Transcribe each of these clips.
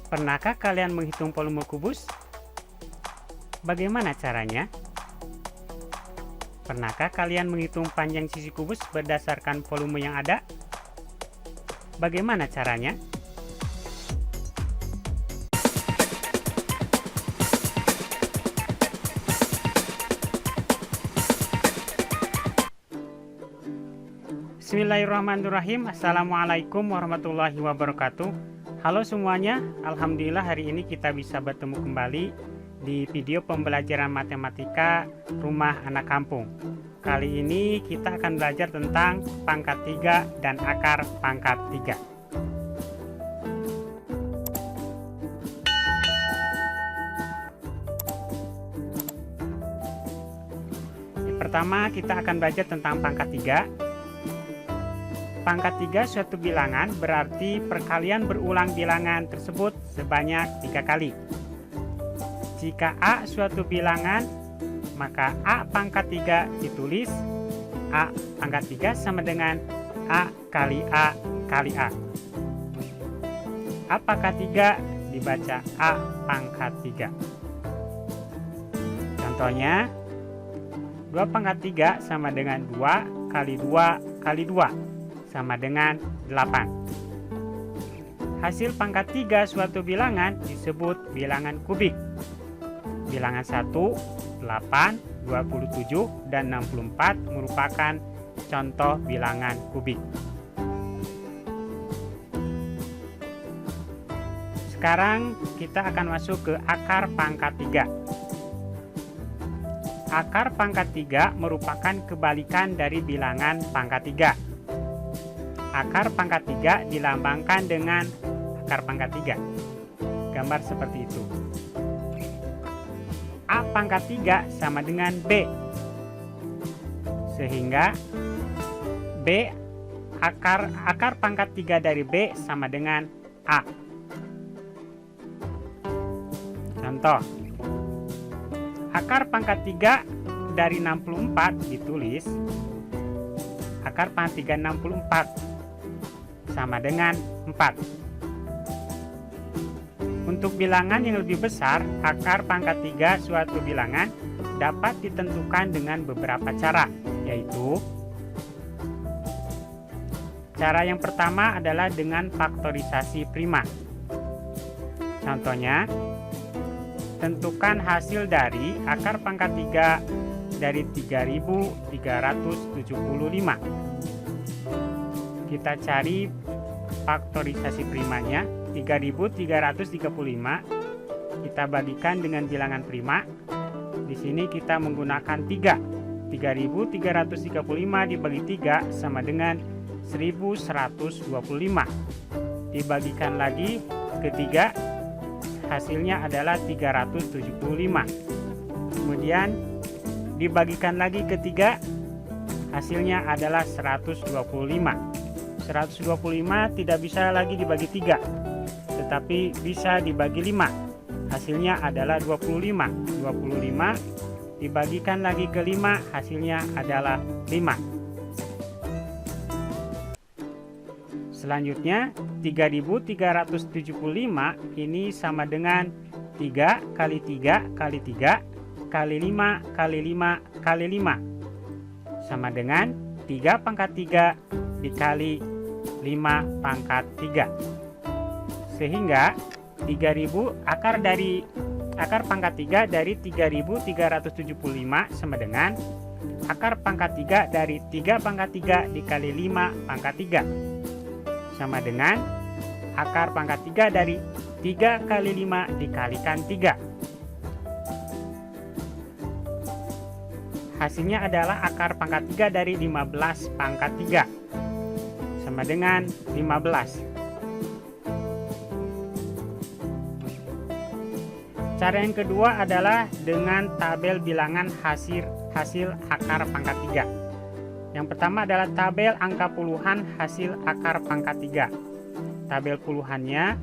Pernahkah kalian menghitung volume kubus? Bagaimana caranya? Pernahkah kalian menghitung panjang sisi kubus berdasarkan volume yang ada? Bagaimana caranya? Bismillahirrahmanirrahim. Assalamualaikum warahmatullahi wabarakatuh. Halo semuanya, alhamdulillah hari ini kita bisa bertemu kembali di video pembelajaran matematika rumah anak kampung. Kali ini kita akan belajar tentang pangkat 3 dan akar pangkat 3. Pertama kita akan belajar tentang pangkat 3. Pangkat 3 suatu bilangan berarti perkalian berulang bilangan tersebut sebanyak 3 kali. Jika A suatu bilangan, maka A pangkat 3 ditulis A pangkat 3 sama dengan A kali A kali A. A pangkat 3 dibaca A pangkat 3. Contohnya, 2 pangkat 3 sama dengan 2 kali 2 kali 2 sama dengan 8. Hasil pangkat 3 suatu bilangan disebut bilangan kubik. Bilangan 1, 8, 27, dan 64 merupakan contoh bilangan kubik. Sekarang kita akan masuk ke akar pangkat 3. Akar pangkat 3 merupakan kebalikan dari bilangan pangkat 3. Akar pangkat 3 dilambangkan dengan akar pangkat 3. Gambar seperti itu. A pangkat 3 sama dengan B. Sehingga B akar pangkat 3 dari B sama dengan A. Contoh. Akar pangkat 3 dari 64 ditulis akar pangkat 3 64 sama dengan 4. Untuk bilangan yang lebih besar, akar pangkat 3 suatu bilangan dapat ditentukan dengan beberapa cara, yaitu cara yang pertama adalah dengan faktorisasi prima. Contohnya, tentukan hasil dari akar pangkat 3 dari 3375. Kita cari faktorisasi primanya. 3335 kita bagikan dengan bilangan prima. Di sini kita menggunakan 3. 3335 dibagi 3 sama dengan 1125. Dibagikan lagi ke 3, hasilnya adalah 375. Kemudian dibagikan lagi ke 3, hasilnya adalah 125. 125 tidak bisa lagi dibagi 3, tetapi bisa dibagi 5. Hasilnya adalah 25. 25 dibagikan lagi ke 5, hasilnya adalah 5. Selanjutnya, 3375 ini sama dengan 3 kali 3 kali 3 kali 5 kali 5 kali 5 sama dengan 3 pangkat 3 dikali 5 pangkat 3. Sehingga 3000 akar pangkat 3 dari 3375 sama dengan akar pangkat 3 dari 3 pangkat 3 dikali 5 pangkat 3 sama dengan akar pangkat 3 dari 3 kali 5 dikalikan 3. Hasilnya adalah akar pangkat 3 dari 15 pangkat 3 sama dengan 15. Cara yang kedua adalah dengan tabel bilangan hasil akar pangkat 3. Yang pertama adalah tabel angka puluhan hasil akar pangkat 3. Tabel puluhannya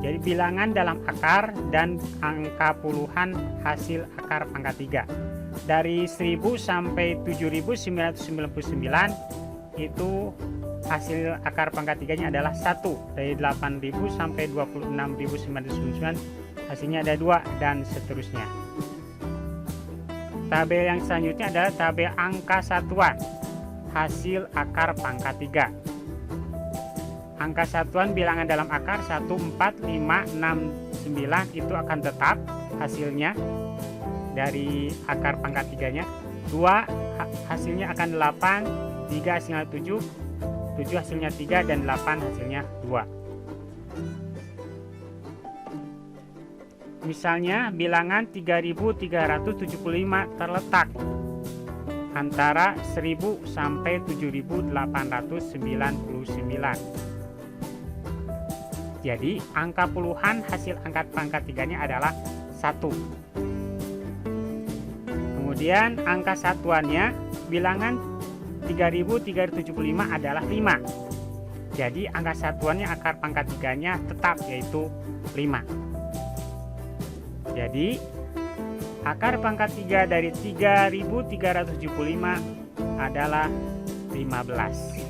jadi bilangan dalam akar dan angka puluhan hasil akar pangkat 3. Dari 1000 sampai 7999 itu hasil akar pangkat 3-nya adalah 1. Dari 8.000 sampai 26.999 hasilnya ada 2, dan seterusnya. Tabel yang selanjutnya adalah tabel angka satuan hasil akar pangkat 3. Angka satuan bilangan dalam akar 1, 4, 5, 6, 9 itu akan tetap hasilnya dari akar pangkat 3-nya. 2 hasilnya akan 8, 3 hasilnya 7, 7 hasilnya 3, dan 8 hasilnya 2. Misalnya bilangan 3375 terletak antara 1000 sampai 7899. Jadi angka puluhan hasil angka pangkat 3-nya adalah 1. Kemudian angka satuannya bilangan 3375 adalah 5. Jadi angka satuannya akar pangkat 3-nya tetap, yaitu 5. Jadi akar pangkat 3 dari 3375 adalah 15.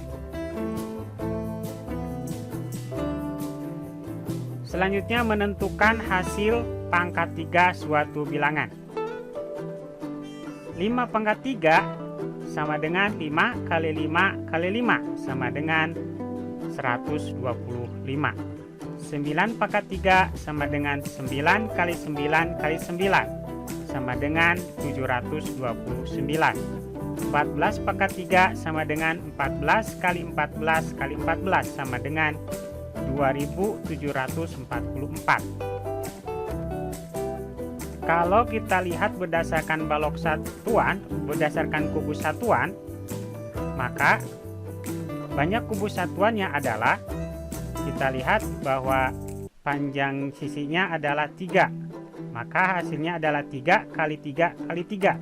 Selanjutnya menentukan hasil pangkat 3 suatu bilangan. 5 pangkat 3 sama dengan 5 kali 5 kali 5 sama dengan 125. 9 pangkat 3 sama dengan 9 kali 9 kali 9 sama dengan 729. 14 pangkat 3 sama dengan 14 kali 14 kali 14 sama dengan 2744. Kalau kita lihat berdasarkan balok satuan, berdasarkan kubus satuan, maka banyak kubus satuannya adalah, kita lihat bahwa panjang sisinya adalah 3, maka hasilnya adalah 3 kali 3 kali 3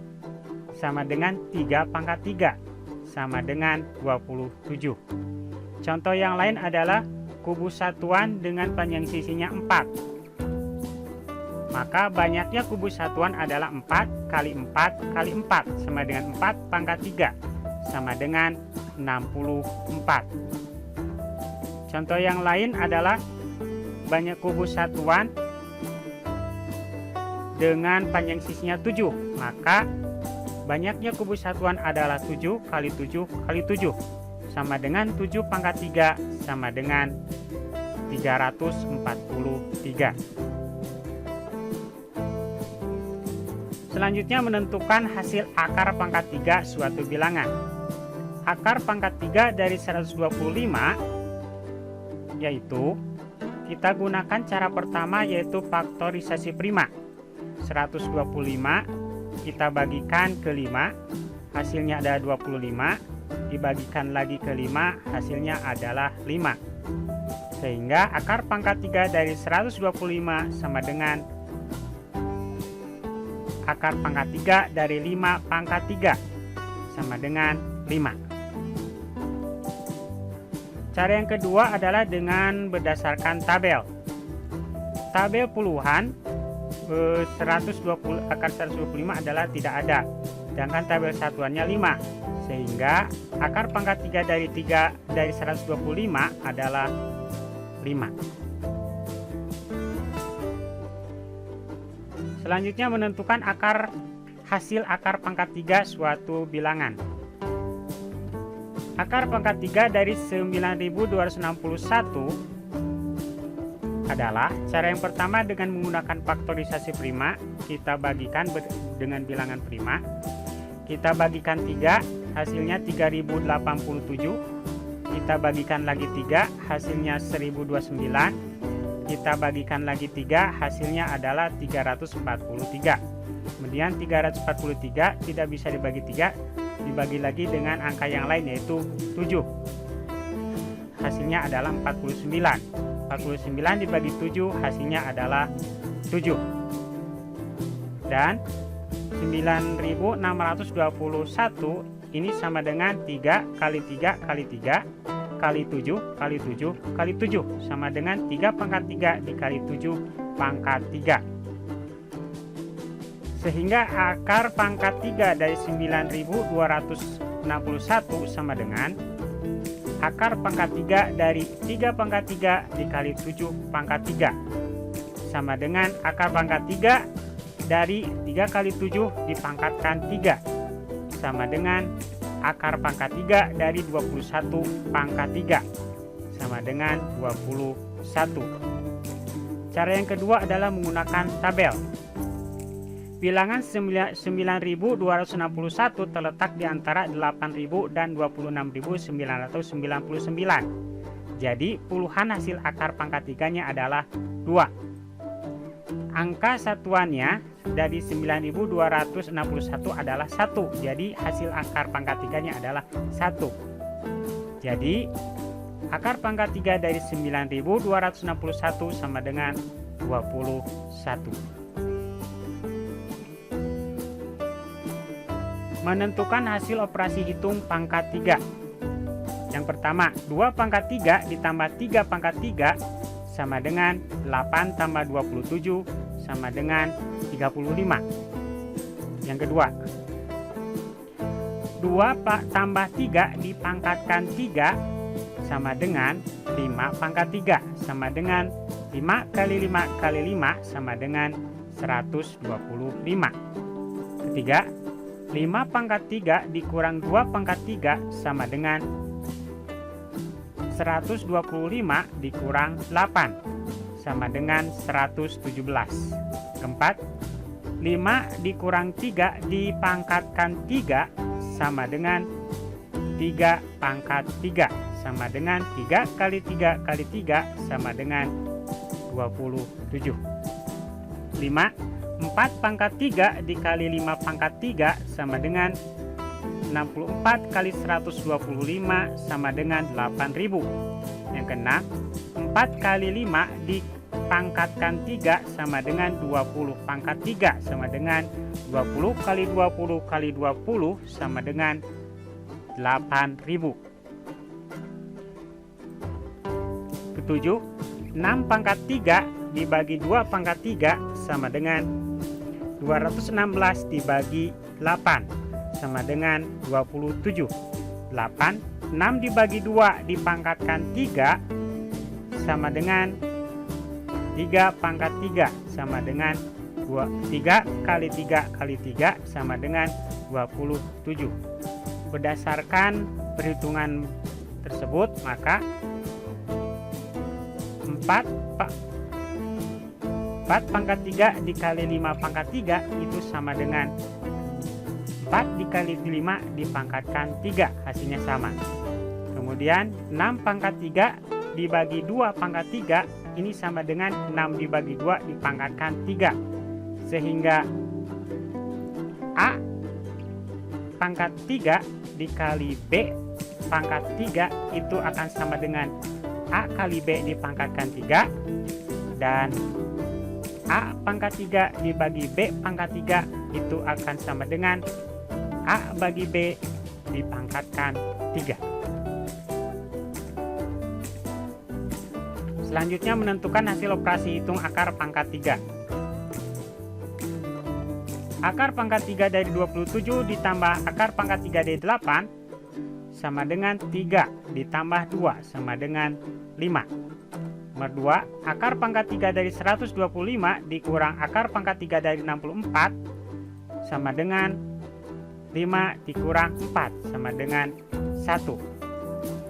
sama dengan 3 pangkat 3 sama dengan 27. Contoh yang lain adalah kubus satuan dengan panjang sisinya 4, maka banyaknya kubus satuan adalah 4 kali 4 kali 4 sama dengan 4 pangkat 3 sama dengan 64. Contoh yang lain adalah banyak kubus satuan dengan panjang sisinya 7, maka banyaknya kubus satuan adalah 7 kali 7 kali 7 sama dengan 7 pangkat 3 sama dengan 343. Selanjutnya menentukan hasil akar pangkat 3 suatu bilangan. Akar pangkat 3 dari 125 yaitu kita gunakan cara pertama, yaitu faktorisasi prima. 125 kita bagikan ke 5, hasilnya ada 25, dibagikan lagi ke 5, hasilnya adalah 5. Sehingga akar pangkat 3 dari 125 sama dengan akar pangkat 3 dari 5 pangkat 3 sama dengan 5. Cara yang kedua adalah dengan berdasarkan tabel. Tabel puluhan 120, akar 125 adalah tidak ada, sedangkan tabel satuannya 5, sehingga akar pangkat 3 dari 125 adalah 5. Selanjutnya menentukan hasil akar pangkat 3 suatu bilangan. Akar pangkat 3 dari 9261 adalah cara yang pertama dengan menggunakan faktorisasi prima. Kita bagikan dengan bilangan prima. Kita bagikan 3, hasilnya 3087. Kita bagikan lagi 3, hasilnya 1029. Kita bagikan lagi 3, hasilnya adalah 343. Kemudian 343 tidak bisa dibagi 3, dibagi lagi dengan angka yang lain, yaitu 7. Hasilnya adalah 49. 49 dibagi 7, hasilnya adalah 7. Dan 9621 ini sama dengan 3 kali 3 kali 3 kali 7 kali 7 kali 7 sama dengan 3 pangkat 3 dikali 7 pangkat 3. Sehingga akar pangkat 3 dari 9261 sama dengan akar pangkat 3 dari 3 pangkat 3 dikali 7 pangkat 3 sama dengan akar pangkat 3 dari 3 kali 7 dipangkatkan 3 sama dengan akar pangkat 3 dari 21 pangkat 3 sama dengan 21. Cara yang kedua adalah menggunakan tabel. Bilangan 9.261 terletak di antara 8.000 dan 26.999. Jadi puluhan hasil akar pangkat 3-nya adalah 2. Angka satuannya dari 9.261 adalah 1. Jadi hasil akar pangkat 3-nya adalah 1. Jadi akar pangkat 3 dari 9.261 sama dengan 21. Menentukan hasil operasi hitung pangkat 3. Yang pertama, 2 pangkat 3 ditambah 3 pangkat 3 sama dengan 8 tambah 27 sama dengan 35. Yang kedua, 2 tambah 3 dipangkatkan 3 sama dengan 5 pangkat 3 sama dengan 5 kali 5 kali 5 sama dengan 125. Ketiga, 5 pangkat 3 dikurang 2 pangkat 3 sama dengan 125 dikurang 8 sama dengan 117. Keempat, 5 dikurang 3 dipangkatkan 3 sama dengan 3 pangkat 3 sama dengan 3 kali 3 kali 3 sama dengan 27. 5, 4 pangkat 3 dikali 5 pangkat 3 sama dengan 64 kali 125 sama dengan 8.000. Yang keenam, 4 kali 5 dipangkatkan 3 sama dengan 20 pangkat 3 sama dengan 20 kali 20 kali 20 sama dengan 8.000. Ketujuh, 6 pangkat 3 dibagi 2 pangkat 3 sama dengan 216 dibagi 8 sama dengan 27. 8, 6 dibagi 2 dipangkatkan 3 sama dengan 3 pangkat 3 sama dengan 3 kali 3 kali 3 sama dengan 27. Berdasarkan perhitungan tersebut, maka 4 pangkat 3 dikali 5 pangkat 3 itu sama dengan 4 dikali 5 dipangkatkan 3, hasilnya sama. Kemudian 6 pangkat 3 dibagi 2 pangkat 3 ini sama dengan 6 dibagi 2 dipangkatkan 3. Sehingga A pangkat 3 dikali B pangkat 3 itu akan sama dengan A kali B dipangkatkan 3, dan A pangkat 3 dibagi B pangkat 3 itu akan sama dengan A bagi B dipangkatkan 3. Selanjutnya menentukan hasil operasi hitung akar pangkat 3. Akar pangkat 3 dari 27 ditambah akar pangkat 3 dari 8 sama dengan 3 ditambah 2 sama dengan 5. Nomor 2, akar pangkat 3 dari 125 dikurang akar pangkat 3 dari 64 sama dengan 5 dikurang 4 sama dengan 1.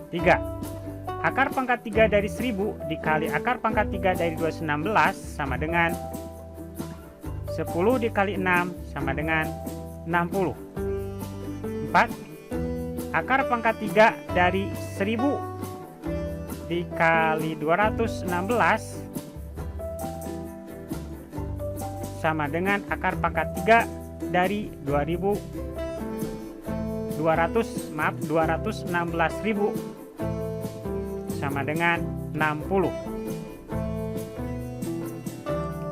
3, akar pangkat 3 dari 1000 dikali akar pangkat 3 dari 216 sama dengan 10 dikali 6 sama dengan 60. 4, akar pangkat 3 dari 1000 dikali 216 sama dengan akar pangkat 3 dari 216.000 sama dengan 60.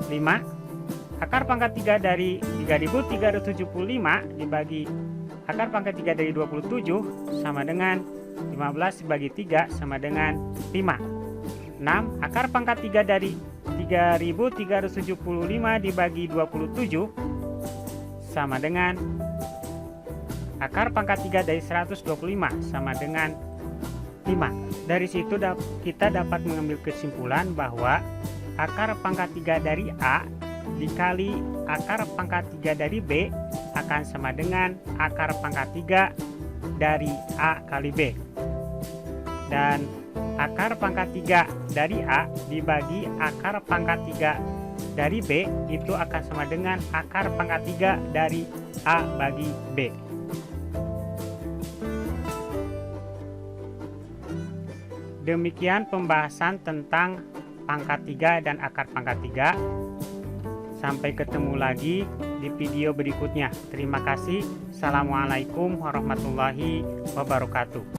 5, akar pangkat 3 dari 3.375 dibagi akar pangkat 3 dari 27 sama dengan 15 dibagi 3 sama dengan 5. 6, akar pangkat 3 dari 3.375 dibagi 27 sama dengan akar pangkat 3 dari 125 sama dengan 5. Dari situ kita dapat mengambil kesimpulan bahwa akar pangkat 3 dari A dikali akar pangkat 3 dari B akan sama dengan akar pangkat 3 dari A kali B. Dan akar pangkat 3 dari A dibagi akar pangkat 3 dari B itu akan sama dengan akar pangkat 3 dari A bagi B. Demikian pembahasan tentang pangkat 3 dan akar pangkat 3. Sampai ketemu lagi di video berikutnya. Terima kasih. Assalamualaikum warahmatullahi wabarakatuh.